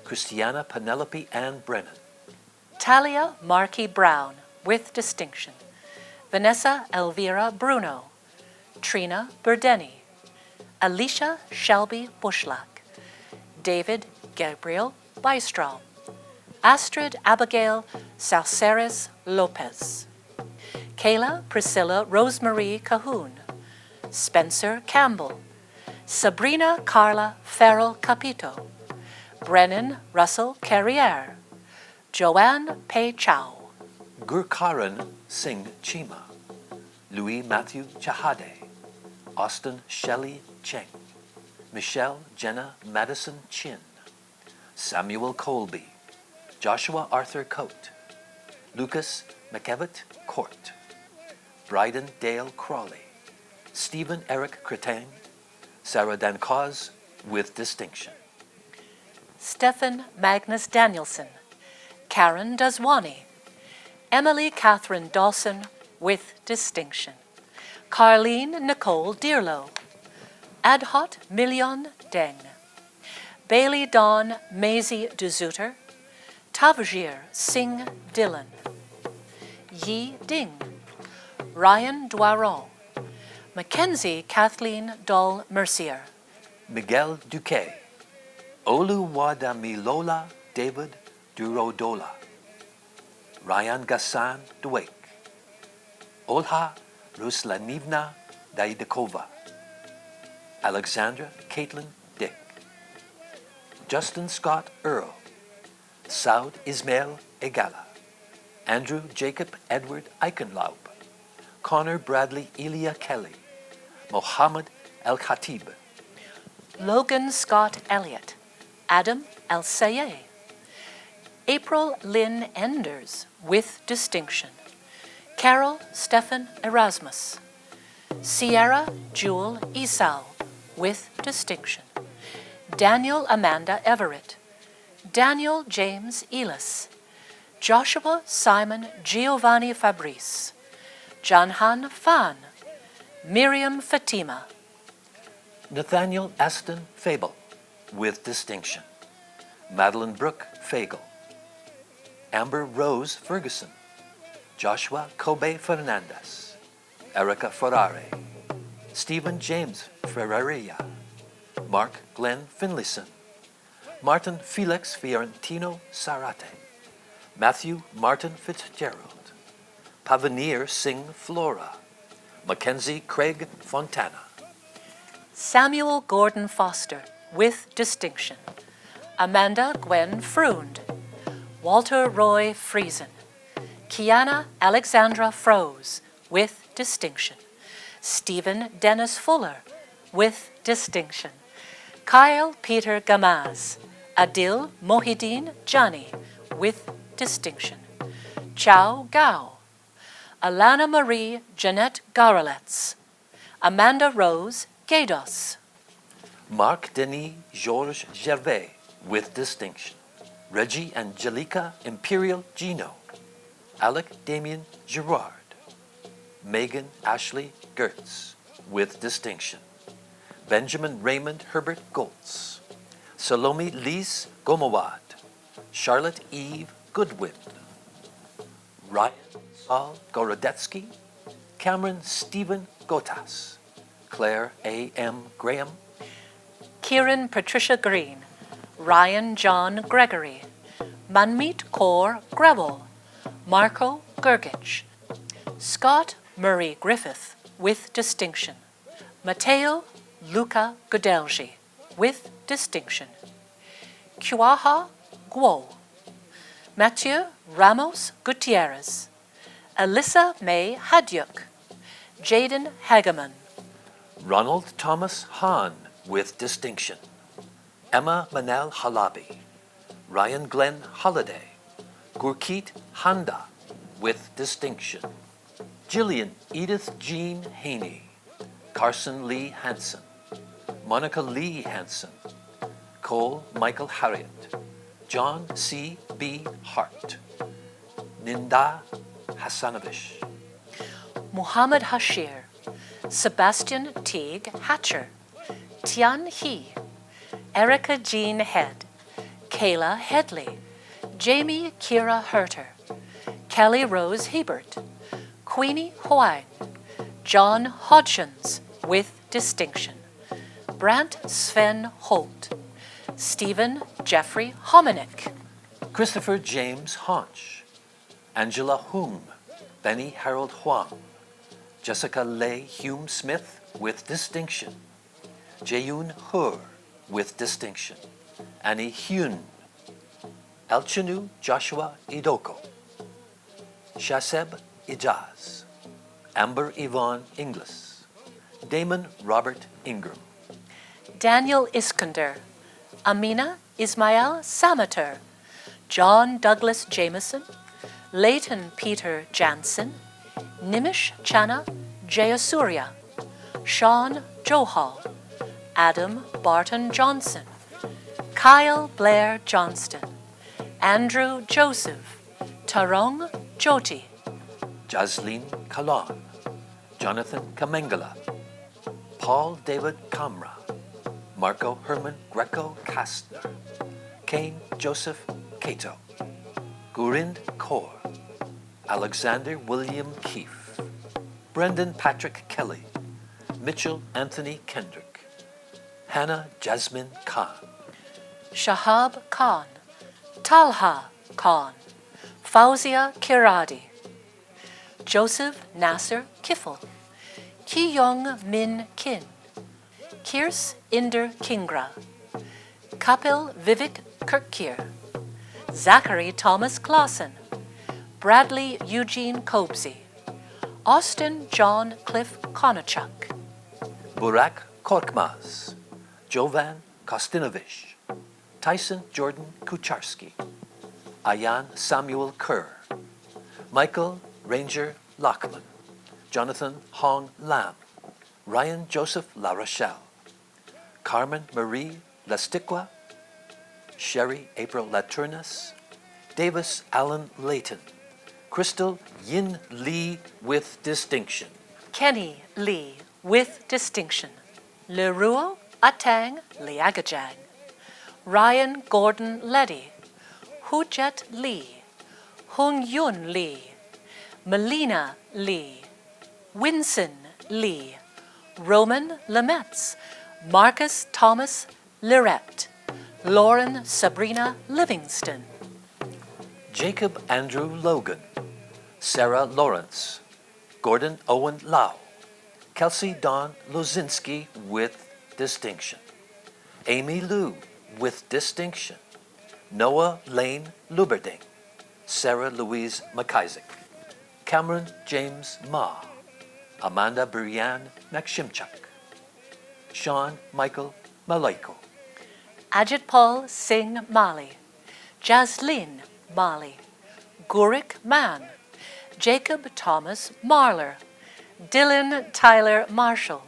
Christiana Penelope Ann Brennan, Talia Markey Brown, with distinction, Vanessa Elvira Bruno, Trina Burdeni, Alicia Shelby Bushlack, David Gabriel Bystrom, Astrid Abigail Salceres Lopez, Kayla Priscilla Rosemarie Cahoon, Spencer Campbell, Sabrina Carla Farrell Capito, Brennan Russell Carriere, Joanne Pei Chow, Gurkaran Singh Chima, Louis Matthew Chahade, Austin Shelley Cheng, Michelle Jenna Madison Chin, Samuel Colby, Joshua Arthur Coate, Lucas McEvitt Court, Bryden Dale Crawley, Stephen Eric Cretin, Sarah Dancause, with distinction, Stephen Magnus Danielson, Karen Daswani, Emily Catherine Dawson, with distinction, Carleen Nicole Dearlow, Adhot Million Deng, Bailey Dawn Maisie Dezuter, Tavjir Singh Dillon, Yi Ding, Ryan Dwaron, Mackenzie Kathleen Doll Mercier, Miguel Duque, Oluwadamilola David Durodola, Ryan Gassan Dwake, Olha Ruslanivna Daidakova, Alexandra Caitlin Dick, Justin Scott Earl, Saud Ismail Egala, Andrew Jacob Edward Eichenlaub, Connor Bradley Elia Kelly, Mohammed El Khatib, Logan Scott Elliott, Adam El Sayeh, April Lynn Enders with distinction, Carol Stephan Erasmus, Sierra Jewel Esau with distinction, Daniel Amanda Everett, Daniel James Elis, Joshua Simon Giovanni Fabrice, Janhan Fan, Miriam Fatima, Nathaniel Aston Fable with distinction, Madeline Brooke Fagel, Amber Rose Ferguson, Joshua Kobe Fernandez, Erica Ferrare, Stephen James Ferreria, Mark Glenn Finlayson, Martin Felix Fiorentino Sarate, Matthew Martin Fitzgerald, Pavanir Singh Flora, Mackenzie Craig Fontana, Samuel Gordon Foster with distinction, Amanda Gwen Freund, Walter Roy Friesen, Kiana Alexandra Froese with distinction, Stephen Dennis Fuller with distinction, Kyle Peter Gamaz, Adil Mohideen Jani with distinction, Chao Gao, Alana Marie Jeanette Garolets, Amanda Rose Gaydos, Marc Denis Georges Gervais with distinction, Reggie Angelica Imperial Gino, Alec Damien Girard, Megan Ashley Gertz with distinction, Benjamin Raymond Herbert Goltz, Salome Lise Gomawad, Charlotte Eve Goodwin, Ryan Saul Gorodetsky, Cameron Stephen Gotas, Claire A.M. Graham, Kieran Patricia Green, Ryan John Gregory, Manmeet Kaur Greville, Marco Gergich, Scott Murray Griffith with distinction, Mateo Luca Godelji with distinction, Kuaha Guo, Mathieu Ramos Gutierrez, Alyssa May Hadyuk, Jaden Hageman, Ronald Thomas Hahn with distinction, Emma Manal Halabi, Ryan Glenn Holliday, Gurkeet Handa with distinction, Jillian Edith Jean Haney, Carson Lee Hansen, Monica Lee Hansen, Cole Michael Harriet, John C. B. Hart, Ninda Hasanovich, Muhammad Hashir, Sebastian Teague Hatcher, Tian He, Erica Jean Head, Kayla Headley, Jamie Kira Herter, Kelly Rose Hebert, Queenie Huang, John Hodgins with distinction, Brant Sven Holt, Stephen Jeffrey Hominick, Christopher James Haunch, Angela Hume, Benny Harold Huang, Jessica Leigh Hume Smith with distinction, Jayoon Hur with distinction, Annie Hyun, Elchinu Joshua Idoko, Shaseb Ijaz, Amber Yvonne Inglis, Damon Robert Ingram, Daniel Iskander, Amina Ismail Samater, John Douglas Jameson, Leighton Peter Jansen, Nimish Chana Jayasuriya, Sean Johal, Adam Barton Johnson, Kyle Blair Johnston, Andrew Joseph, Tarong Jyoti, Jasleen Kalan, Jonathan Kamengala, Paul David Kamra, Marco Herman Greco Kastner, Kane Joseph Cato, Gurind Kaur, Alexander William Keefe, Brendan Patrick Kelly, Mitchell Anthony Kendrick, Hannah Jasmine Khan, Shahab Khan, Talha Khan, Fauzia Kiradi, Joseph Nasser Kiffel, Ki Young Min Kin, Kirs Inder Kingra, Kapil Vivek Kirkir, Zachary Thomas Clausen, Bradley Eugene Cobsey, Austin John Cliff Konachuk, Burak Korkmaz, Jovan Kostinovich, Tyson Jordan Kucharski, Ayan Samuel Kerr, Michael Ranger Lockman, Jonathan Hong Lam, Ryan Joseph La Rochelle, Carmen Marie Lastiqua, Sherry April Laturnus, Davis Allen Layton, Crystal Yin Lee with distinction, Kenny Lee with distinction, Leruo Atang Liagajang, Ryan Gordon Leddy, Hujet Lee, Hung Yun Lee, Melina Lee, Winson Lee, Roman Lemetz, Marcus Thomas Lirette, Lauren Sabrina Livingston, Jacob Andrew Logan, Sarah Lawrence, Gordon Owen Lau, Kelsey Dawn Lozinski with distinction, Amy Liu with distinction, Noah Lane Luberding, Sarah Louise McIsaac, Cameron James Ma, Amanda Brianne Makshimchuk, Sean Michael Malaiko, Ajit Paul Singh Mali, Jaslyn Mali, Gurik Mann, Jacob Thomas Marler, Dylan Tyler Marshall,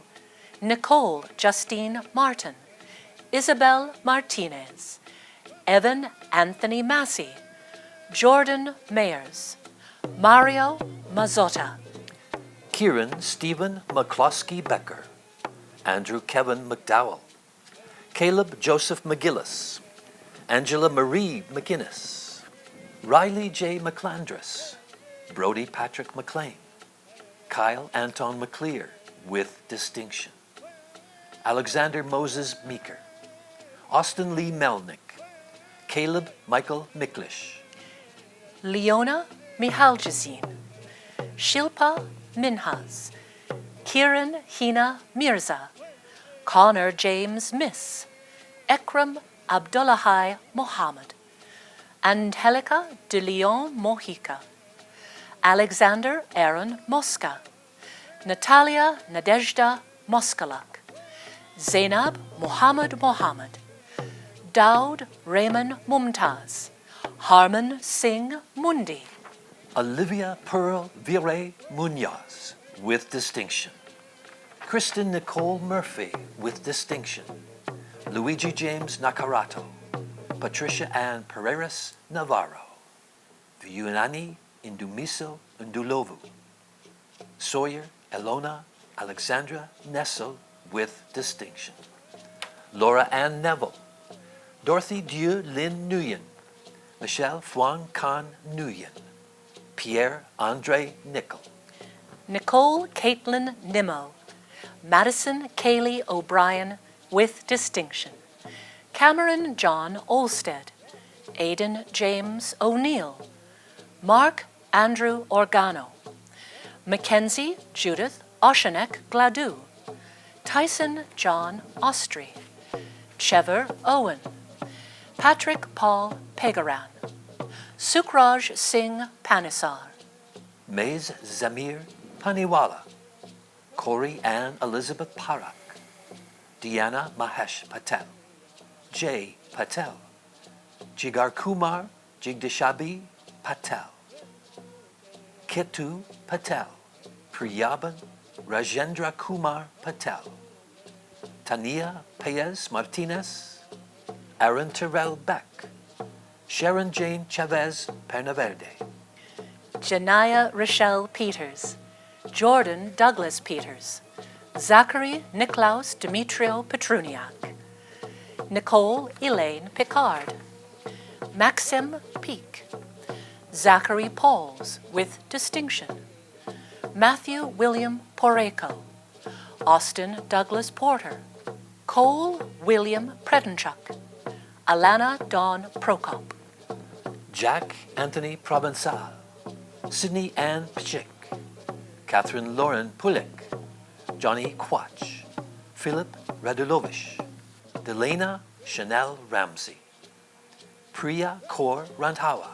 Nicole Justine Martin, Isabel Martinez, Evan Anthony Massey, Jordan Mayers, Mario Mazzotta, Kieran Stephen McCloskey Becker, Andrew Kevin McDowell, Caleb Joseph McGillis, Angela Marie McGinnis, Riley J. McClandress, Brody Patrick McLean, Kyle Anton McClear with distinction, Alexander Moses Meeker, Austin Lee Melnick, Caleb Michael Miklish, Leona Mihaljazin, Shilpa Minhas, Kieran Hina Mirza, Connor James Miss, Ekram Abdullahai Mohammed, Angelica de Leon Mojica, Alexander Aaron Mosca, Natalia Nadezhda Moskalak, Zainab Mohammed Mohammed, Daud Raymond Mumtaz, Harman Singh Mundi, Olivia Pearl Vire Munoz with distinction, Kristen Nicole Murphy with distinction, Luigi James Nakarato, Patricia Ann Pereiras Navarro, Viunani Indumiso Ndulovu, Sawyer Elona Alexandra Nessel with distinction, Laura Ann Neville, Dorothy Dieu Lin Nguyen, Michelle Phuong Khan Nguyen, Pierre Andre Nickel, Nicole Caitlin Nimmo, Madison Kaylee O'Brien with distinction, Cameron John Olsted, Aidan James O'Neill, Mark Andrew Organo, Mackenzie Judith Oshanek Gladue, Tyson John Ostry, Chever Owen, Patrick Paul Pegaran, Sukraj Singh Panisar, Maze Zamir Paniwala, Corey Ann Elizabeth Parak, Deanna Mahesh Patel, Jay Patel, Jigar Kumar Jigdashabi Patel, Ketu Patel, Priyaban Rajendra Kumar Patel, Tania Paez Martinez, Aaron Terrell Beck, Sharon Jane Chavez Pernaverde, Janaya Rochelle Peters, Jordan Douglas Peters, Zachary Niklaus Demetrio Petruniak, Nicole Elaine Picard, Maxim Peak, Zachary Pauls with distinction, Matthew William Porreco, Austin Douglas Porter, Cole William Predenchuk, Alana Dawn Prokop, Jack Anthony Provençal, Sydney Ann Pchik, Catherine Lauren Pulik, Johnny Quach, Philip Radulovich, Delana Chanel Ramsey, Priya Kaur Randhawa,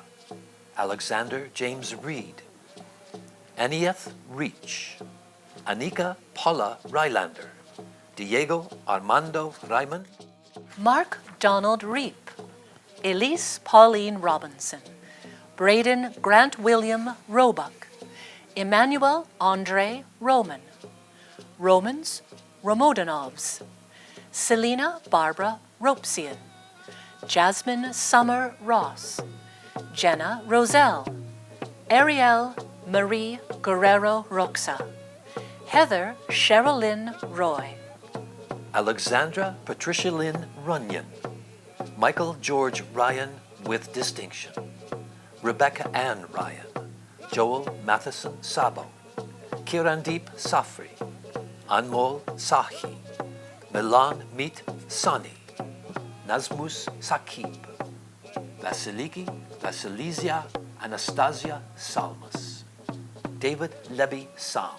Alexander James Reed, Anieth Reach, Anika Paula Rylander, Diego Armando Ryman, Mark Donald Reap, Elise Pauline Robinson, Braden Grant William Roebuck, Emmanuel Andre Roman, Romans Romodanovs, Selena Barbara Ropesian, Jasmine Summer Ross, Jenna Roselle, Ariel Marie Guerrero Roxa, Heather Sherilyn Roy, Alexandra Patricia Lynn Runyon, Michael George Ryan with distinction, Rebecca Ann Ryan, Joel Matheson Sabo, Kirandeep Safri, Anmol Sahi, Milan Meet Sani, Nazmus Sakib, Vasiliki Vasilizia Anastasia Salmas, David Levy Sam,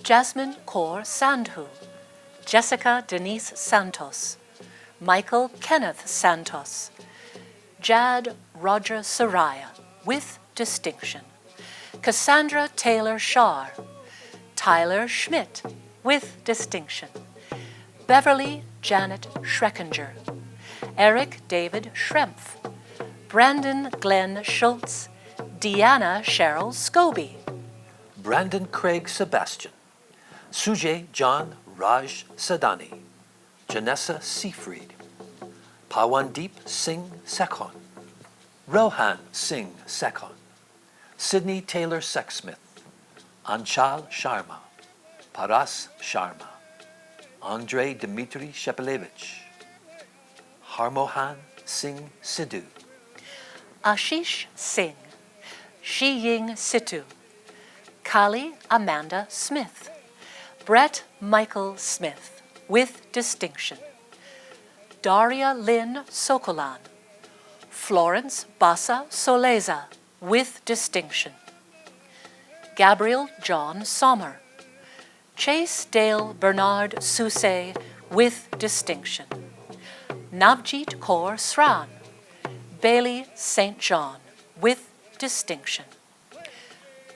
Jasmine Kaur Sandhu, Jessica Denise Santos, Michael Kenneth Santos, Jad Roger Soraya with distinction, Cassandra Taylor Shar, Tyler Schmidt with distinction, Beverly Janet Schreckinger, Eric David Schrempf, Brandon Glenn Schultz, Deanna Cheryl Scobie, Brandon Craig Sebastian, Sujay John Raj Sadani, Janessa Seafried, Pawandeep Singh Sekhon, Rohan Singh Sekhon, Sydney Taylor Sexsmith, Anchal Sharma, Paras Sharma, Andrei Dmitry Shepelevich, Harmohan Singh Sidhu, Ashish Singh, Shiying Situ, Kali Amanda Smith, Brett Michael Smith with distinction, Daria Lynn Sokolan, Florence Bassa Soleza with distinction, Gabriel John Sommer, Chase Dale Bernard Sousay with distinction, Navjeet Kaur Sran, Bailey St. John with distinction,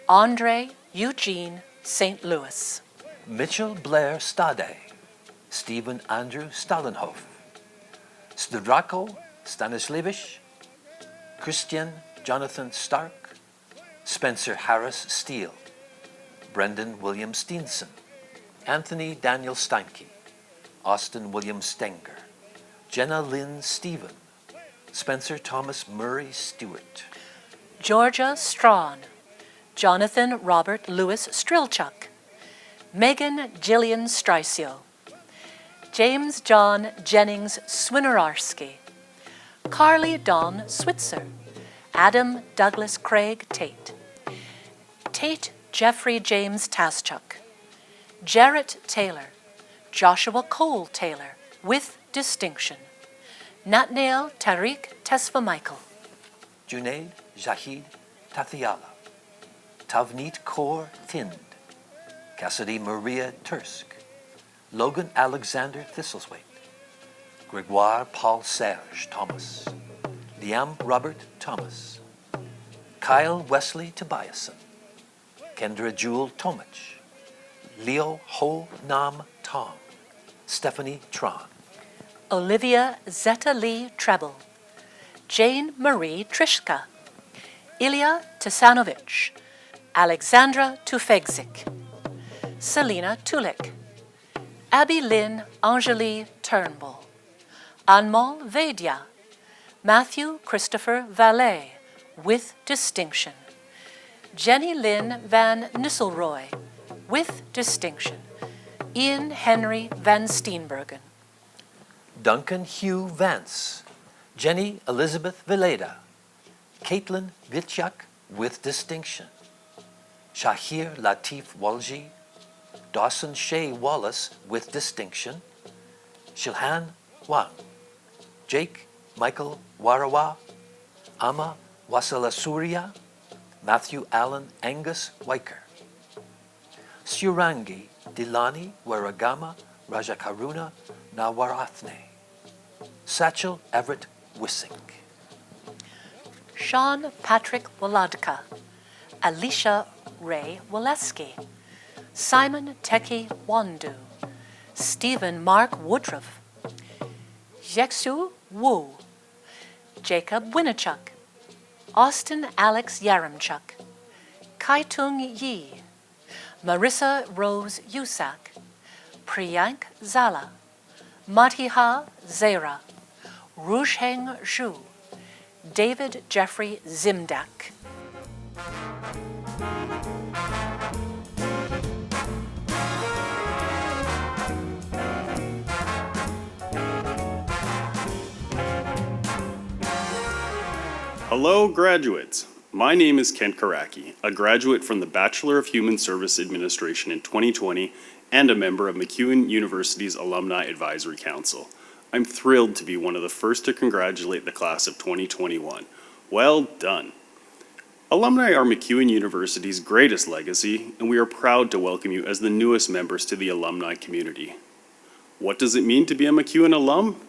Andre Eugene St. Louis, Mitchell Blair Stade, Stephen Andrew Stalenhof, Zdrako Stanislevich, Christian Jonathan Stark, Spencer Harris Steele, Brendan William Steenson, Anthony Daniel Steinke, Austin William Stenger, Jenna Lynn Stephen, Spencer Thomas Murray Stewart, Georgia Strawn, Jonathan Robert Lewis Strilchuk, Megan Jillian Stricio, James John Jennings Swinararski, Carly Dawn Switzer, Adam Douglas Craig Tate, Tate Jeffrey James Taschuk, Jarrett Taylor, Joshua Cole Taylor with distinction, Natnael Tariq Tesfa Michael, Junaid Zahid Tathiala, Tavneet Kaur Thind, Cassidy Maria Tursk, Logan Alexander Thistlethwaite, Gregoire Paul Serge Thomas, Liam Robert Thomas, Kyle Wesley Tobiason, Kendra Jewel Tomich, Leo Ho Nam Tong, Stephanie Tron, Olivia Zeta Lee Treble, Jane Marie Trishka, Ilya Tisanovich, Alexandra Tufegzik, Selena Tulik, Abby Lynn Angeli Turnbull, Anmol Vedya, Matthew Christopher Valet with distinction, Jenny Lynn Van Nisselrooy with distinction, Ian Henry Van Steenbergen, Duncan Hugh Vance, Jenny Elizabeth Veleda, Caitlin Vitchak with distinction, Shahir Latif Walji, Dawson Shea Wallace with distinction, Shilhan Wang, Jake Michael Warawa, Ama Wasalasuria, Matthew Allen Angus Weicker, Surangi Dilani Waragama Rajakaruna Nawarathne, Satchel Everett Wissink, Sean Patrick Waladka, Alicia Ray Waleski, Simon Teki Wandu, Stephen Mark Woodruff, Jeksu Wu, Jacob Winnichuk, Austin Alex Yaramchuk, Kaitung Yi, Marissa Rose Yusak, Priyank Zala, Matiha Zera, Rusheng Zhu, David Jeffrey Zimdak. Hello, graduates. My name is Kent Karaki, a graduate from the Bachelor of Human Service Administration in 2020 and a member of MacEwan University's Alumni Advisory Council. I'm thrilled to be one of the first to congratulate the class of 2021. Well done. Alumni are MacEwan University's greatest legacy, and we are proud to welcome you as the newest members to the alumni community. What does it mean to be a MacEwan alum?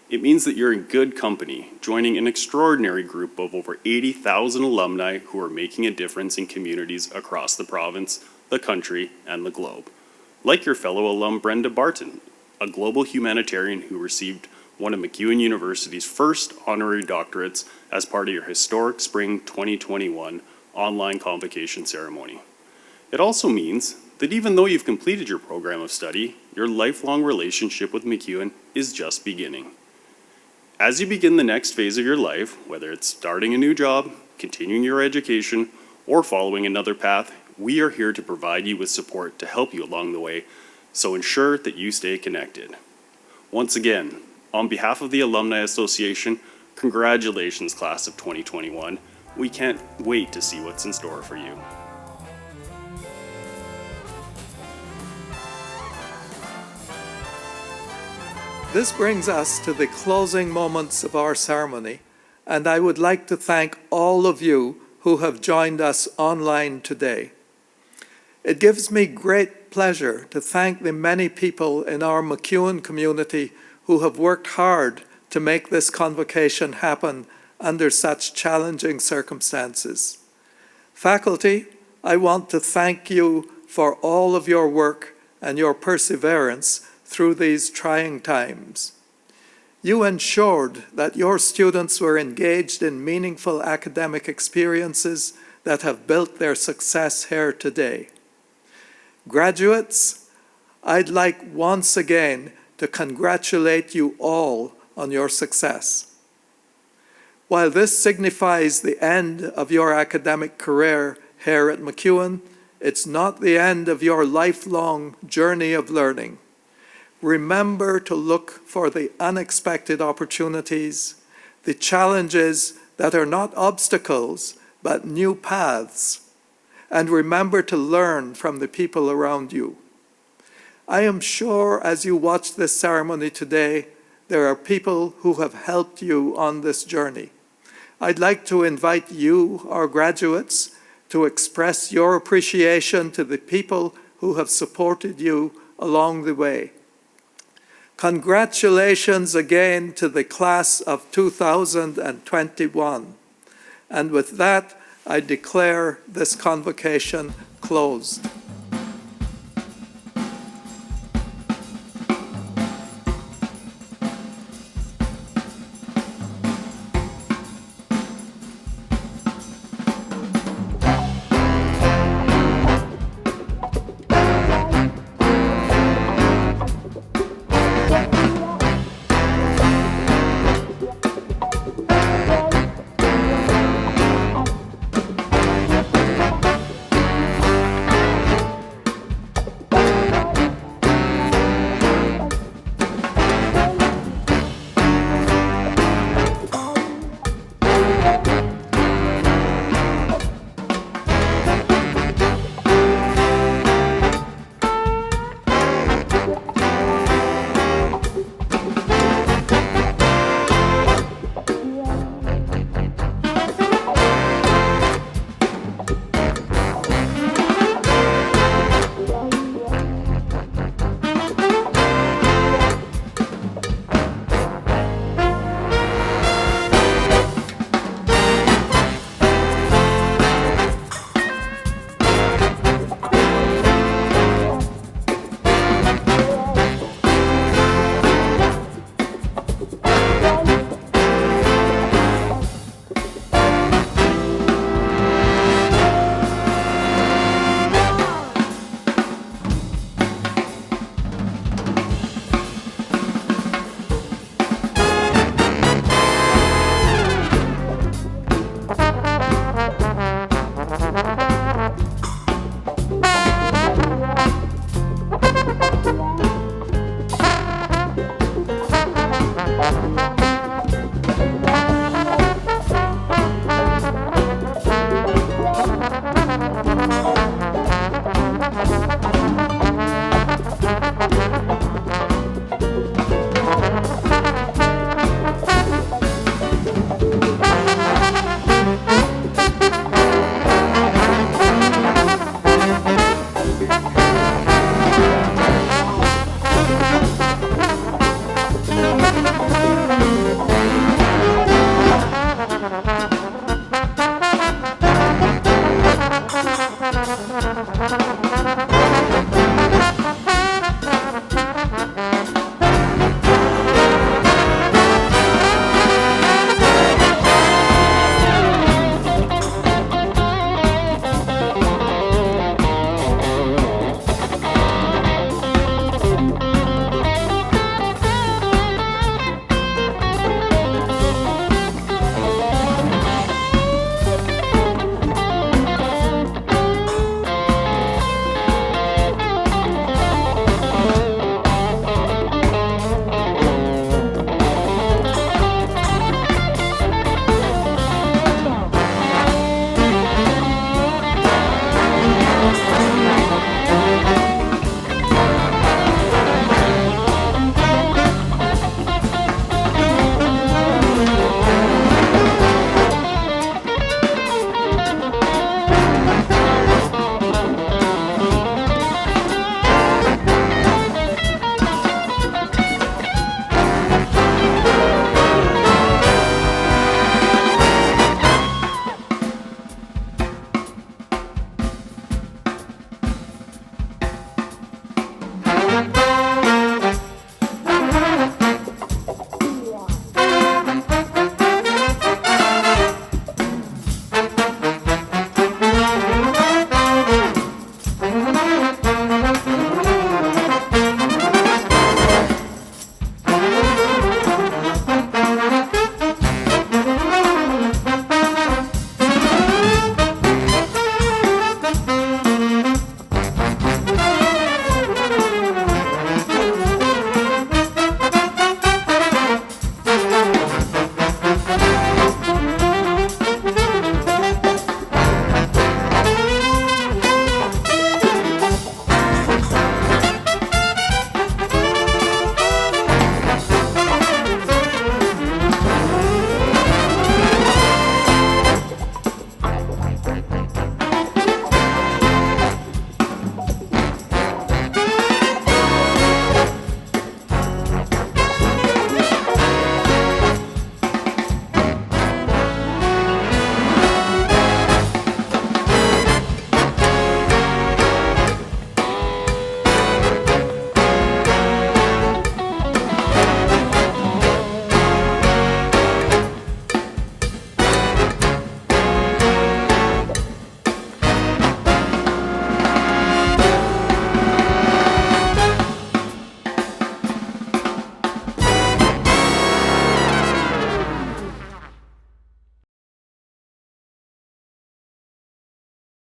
It means that you're in good company, joining an extraordinary group of over 80,000 alumni who are making a difference in communities across the province, the country, and the globe. Like your fellow alum Brenda Barton, a global humanitarian who received one of MacEwan University's first honorary doctorates as part of your historic Spring 2021 online convocation ceremony. It also means that even though you've completed your program of study, your lifelong relationship with MacEwan is just beginning. As you begin the next phase of your life, whether it's starting a new job, continuing your education, or following another path, we are here to provide you with support to help you along the way, so ensure that you stay connected. Once again, on behalf of the Alumni Association, congratulations, class of 2021. We can't wait to see what's in store for you. This brings us to the closing moments of our ceremony, and I would like to thank all of you who have joined us online today. It gives me great pleasure to thank the many people in our MacEwan community who have worked hard to make this convocation happen under such challenging circumstances. Faculty, I want to thank you for all of your work and your perseverance through these trying times. You ensured that your students were engaged in meaningful academic experiences that have built their success here today. Graduates, I'd like once again to congratulate you all on your success. While this signifies the end of your academic career here at MacEwan, it's not the end of your lifelong journey of learning. Remember to look for the unexpected opportunities, the challenges that are not obstacles, but new paths. And remember to learn from the people around you. I am sure as you watch this ceremony today, there are people who have helped you on this journey. I'd like to invite you, our graduates, to express your appreciation to the people who have supported you along the way. Congratulations again to the class of 2021. And with that, I declare this convocation closed.